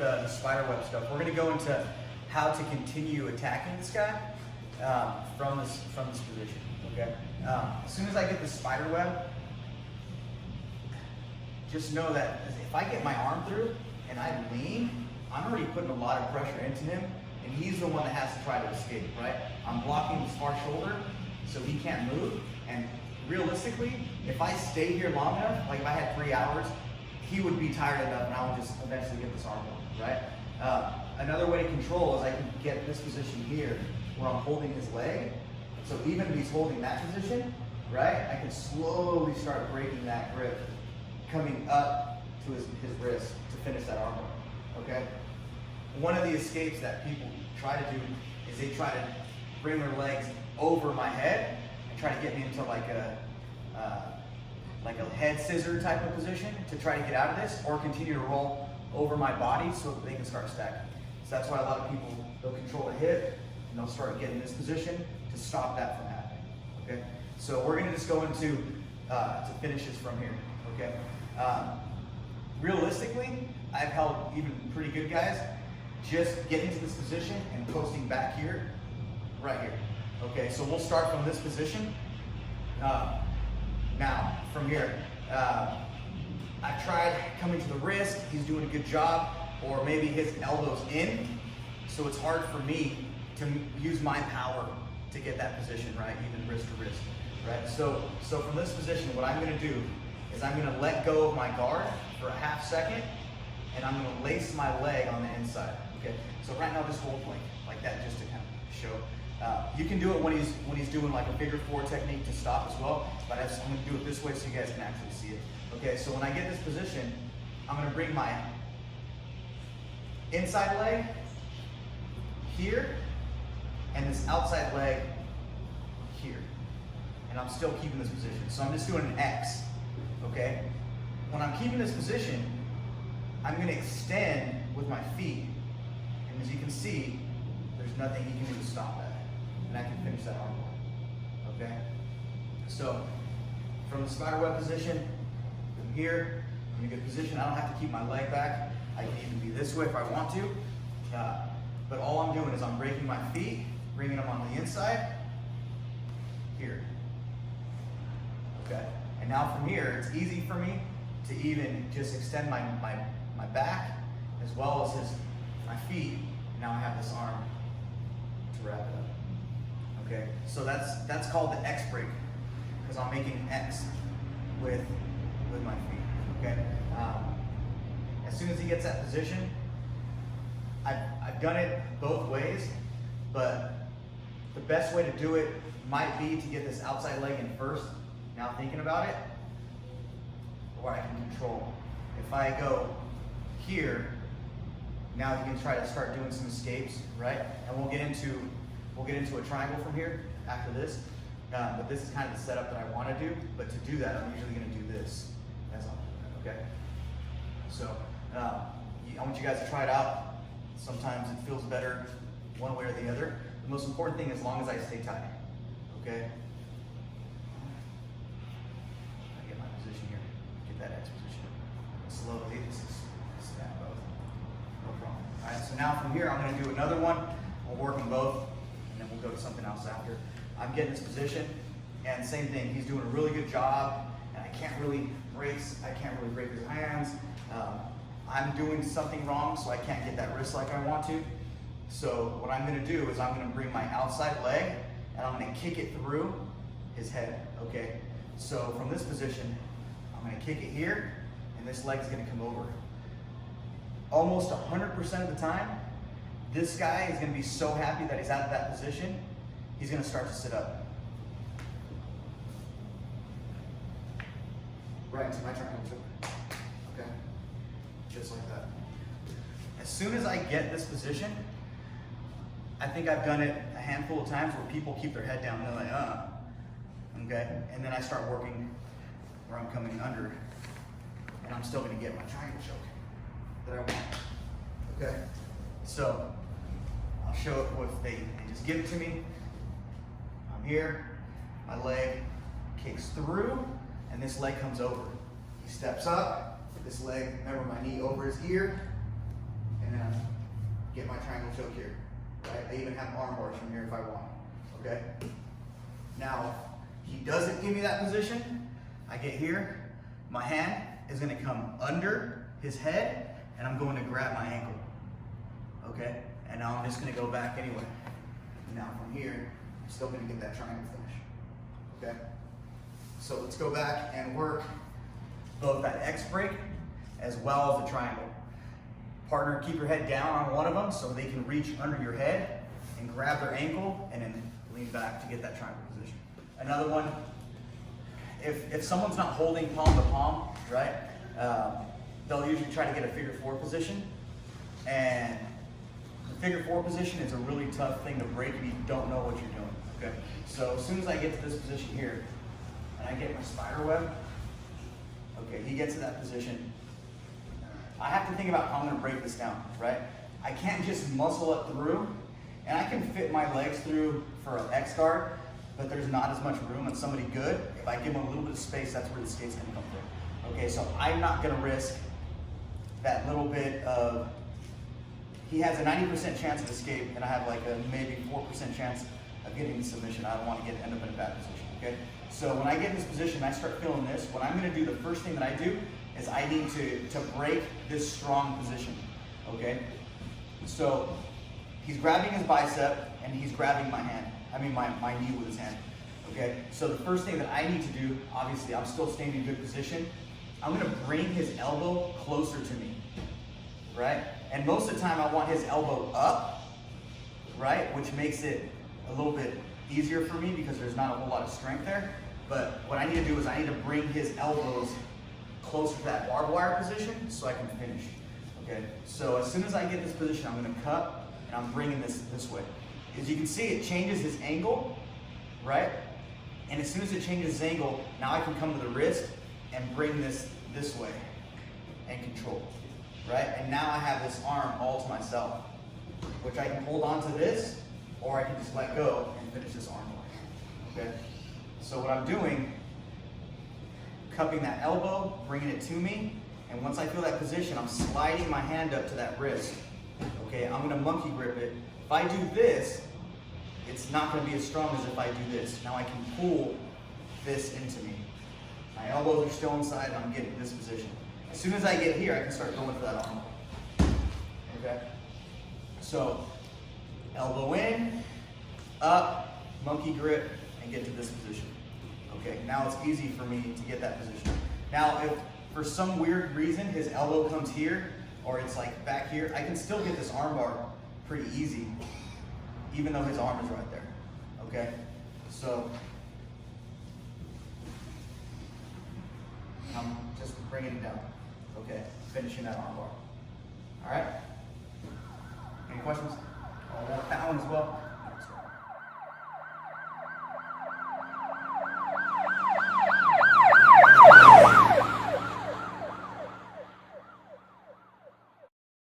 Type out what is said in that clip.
the spider web stuff. We're gonna go into how to continue attacking this guy from this position, okay? As soon as I get the spider web, just know that if I get my arm through and I lean, I'm already putting a lot of pressure into him, and he's the one that has to try to escape, right? I'm blocking his far shoulder, so he can't move, and realistically, if I stay here long enough, like if I had 3 hours, he would be tired enough and I would just eventually get this arm over, right? Another way to control is I can get this position here where I'm holding his leg. So even if he's holding that position, right, I can slowly start breaking that grip, coming up to his wrist to finish that arm work, okay? One of the escapes that people try to do is they try to bring their legs over my head and try to get me into like a head scissor type of position to try to get out of this, or continue to roll over my body so that they can start stacking. So that's why a lot of people, they'll control the hip and they'll start getting this position to stop that from happening, okay? So we're gonna just go into to finishes from here, okay? Realistically, I've held even pretty good guys just getting to this position and posting back here, right here, okay? So we'll start from this position. Now, from here, I tried coming to the wrist, he's doing a good job, or maybe his elbow's in, so it's hard for me to use my power to get that position, right, even wrist to wrist, right? So from this position, what I'm gonna do is I'm gonna let go of my guard for a half second, and I'm gonna lace my leg on the inside, okay? So right now, just hold like that, just to kind of show. You can do it when he's doing like a figure four technique to stop as well, but I'm gonna do it this way so you guys can actually see it. Okay, so when I get this position, I'm gonna bring my inside leg here, and this outside leg here. And I'm still keeping this position. So I'm just doing an X, okay? When I'm keeping this position, I'm gonna extend with my feet. And as you can see, there's nothing you can do to stop that. And I can finish that arm bar, okay? So from the spider web position, from here, I'm in a good position. I don't have to keep my leg back. I can even be this way if I want to. But all I'm doing is I'm breaking my feet, bringing them on the inside, here, okay? And now from here, it's easy for me to even just extend my back as well as my feet. Now I have this arm to wrap it up. Okay, so that's called the X break, because I'm making an X with my feet. Okay, as soon as he gets that position, I've done it both ways, but the best way to do it might be to get this outside leg in first. Now thinking about it, or I can control. If I go here, now you can try to start doing some escapes, right? And we'll get into a triangle from here after this. But this is kind of the setup that I want to do. But to do that, I'm usually going to do this as I'm doing it, okay? So I want you guys to try it out. Sometimes it feels better one way or the other. The most important thing is as long as I stay tight, okay? I get my position here, get that X position. Slowly, snap both, no problem. All right, so now from here, I'm gonna do another one. We'll work them both, and then we'll go to something else after. I'm getting this position, and same thing, he's doing a really good job, and I can't really break his hands. I'm doing something wrong, so I can't get that wrist like I want to. So what I'm gonna do is I'm gonna bring my outside leg, and I'm gonna kick it through his head, okay? So from this position, I'm gonna kick it here, and this leg's gonna come over. Almost 100% of the time, this guy is gonna be so happy that he's out of that position, he's gonna start to sit up. Right into my triangle choke, okay? Just like that. As soon as I get this position, I think I've done it a handful of times where people keep their head down and they're like, okay? And then I start working where I'm coming under, and I'm still gonna get my triangle choke that I want, okay? So, I'll show it if they just give it to me. I'm here, my leg kicks through, and this leg comes over. He steps up, this leg, remember my knee over his ear, and and then I get my triangle choke here, right? I even have arm bars from here if I want, okay? Now, he doesn't give me that position. I get here, my hand is gonna come under his head, and I'm going to grab my ankle, okay? And now I'm just gonna go back anyway. Now from here, I'm still gonna get that triangle finish, okay? So let's go back and work both that X break as well as the triangle. Partner, keep your head down on one of them so they can reach under your head and grab their ankle and then lean back to get that triangle position. Another one, if someone's not holding palm to palm, right, they'll usually try to get a figure four position. And the figure four position is a really tough thing to break if you don't know what you're doing, okay? So as soon as I get to this position here, and I get my spider web, okay, he gets to that position, I have to think about how I'm gonna break this down, right? I can't just muscle up through, and I can fit my legs through for an X guard, but there's not as much room on somebody good. If I give them a little bit of space, that's where the skate's gonna come through. Okay, so I'm not gonna risk that little bit of, he has a 90% chance of escape, and I have like a maybe 4% chance of getting the submission. I don't want to end up in a bad position, okay? So when I get in this position, I start feeling this. What I'm gonna do, the first thing that I do is I need to break this strong position, okay? So he's grabbing his bicep and he's grabbing my hand. I mean my knee with his hand, okay? So the first thing that I need to do, obviously I'm still staying in good position, I'm gonna bring his elbow closer to me, right? And most of the time I want his elbow up, right? Which makes it a little bit easier for me because there's not a whole lot of strength there. But what I need to do is I need to bring his elbows closer to that barbed wire position so I can finish, okay? So as soon as I get this position, I'm gonna cut and I'm bringing this way. As you can see, it changes his angle, right? And as soon as it changes his angle, now I can come to the wrist and bring this way and control, right? And now I have this arm all to myself, which I can hold on to this, or I can just let go and finish this arm bar, okay? So what I'm doing, cupping that elbow, bringing it to me, and once I feel that position, I'm sliding my hand up to that wrist, okay? I'm gonna monkey grip it. If I do this, it's not gonna be as strong as if I do this. Now I can pull this into me. My elbows are still inside and I'm getting this position. As soon as I get here, I can start going for that arm bar, okay? So, elbow in, up, monkey grip, and get to this position. Okay, now it's easy for me to get that position. Now, if for some weird reason his elbow comes here, or it's like back here, I can still get this arm bar pretty easy, even though his arm is right there, okay? So, I'm just bringing it down, okay? Finishing that arm bar. All right? Any questions? I'll walk that one as well.